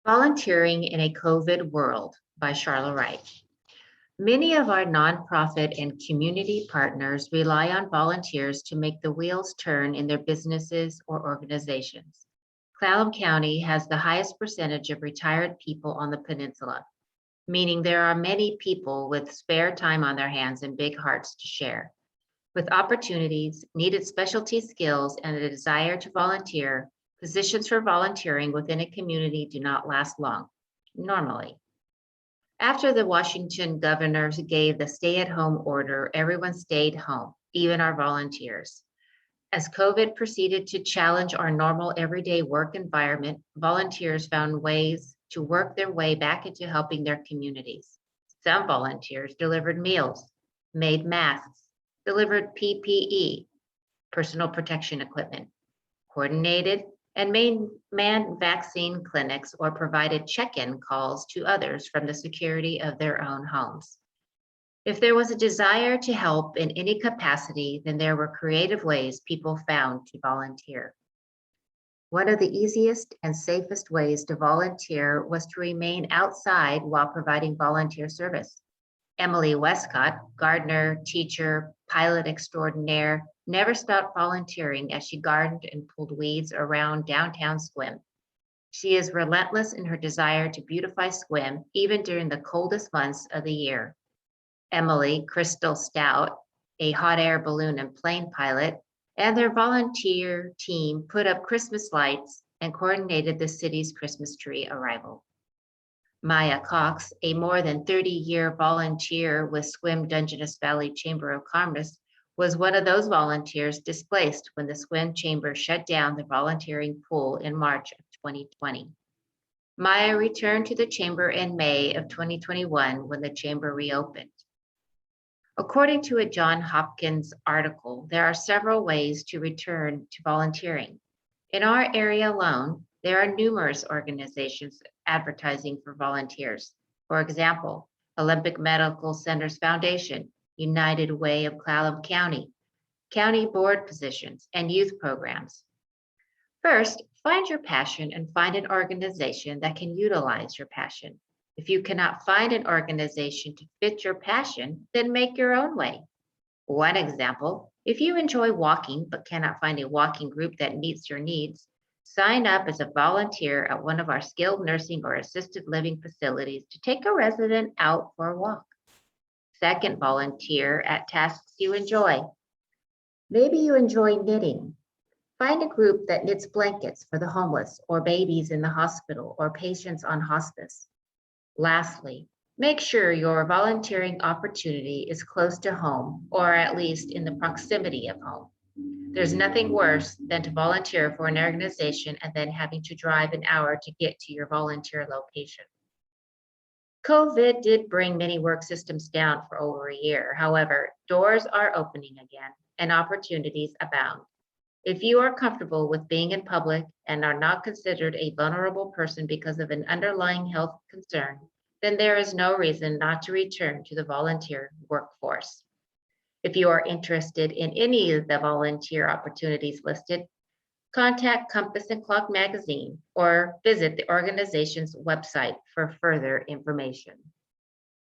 Volunteering in a COVID World by Charla Wright. Many of our nonprofit and community partners rely on volunteers to make the wheels turn in their businesses or organizations. Clallam County has the highest percentage of retired people on the peninsula, meaning there are many people with spare time on their hands and big hearts to share. With opportunities, needed specialty skills, and a desire to volunteer, positions for volunteering within a community do not last long, normally. After the Washington governor gave the stay-at-home order, everyone stayed home, even our volunteers. As COVID proceeded to challenge our normal everyday work environment, volunteers found ways to work their way back into helping their communities. Some volunteers delivered meals, made masks, delivered PPE, personal protection equipment, coordinated and manned vaccine clinics, or provided check-in calls to others from the security of their own homes. If there was a desire to help in any capacity, then there were creative ways people found to volunteer. One of the easiest and safest ways to volunteer was to remain outside while providing volunteer service. Emily Westcott, gardener, teacher, pilot extraordinaire, never stopped volunteering as she gardened and pulled weeds around downtown Sequim. She is relentless in her desire to beautify Sequim, even during the coldest months of the year. Emily, Crystal Stout, a hot air balloon and plane pilot, and their volunteer team put up Christmas lights and coordinated the city's Christmas tree arrival. Maya Cox, a more than 30-year volunteer with Sequim Dungeness Valley Chamber of Commerce, was one of those volunteers displaced when the Sequim Chamber shut down the volunteering pool in March of 2020. Maya returned to the Chamber in May of 2021 when the Chamber reopened. According to a Johns Hopkins article, there are several ways to return to volunteering. In our area alone, there are numerous organizations advertising for volunteers. For example, Olympic Medical Centers Foundation, United Way of Clallam County, county board positions, and youth programs. First, find your passion and find an organization that can utilize your passion. If you cannot find an organization to fit your passion, then make your own way. One example, if you enjoy walking but cannot find a walking group that meets your needs, sign up as a volunteer at one of our skilled nursing or assisted living facilities to take a resident out for a walk. Second, volunteer at tasks you enjoy. Maybe you enjoy knitting. Find a group that knits blankets for the homeless or babies in the hospital or patients on hospice. Lastly, make sure your volunteering opportunity is close to home or at least in the proximity of home. There's nothing worse than to volunteer for an organization and then having to drive an hour to get to your volunteer location. COVID did bring many work systems down for over a year. However, doors are opening again and opportunities abound. If you are comfortable with being in public and are not considered a vulnerable person because of an underlying health concern, then there is no reason not to return to the volunteer workforce. If you are interested in any of the volunteer opportunities listed, contact Compass and Clock magazine or visit the organization's website for further information.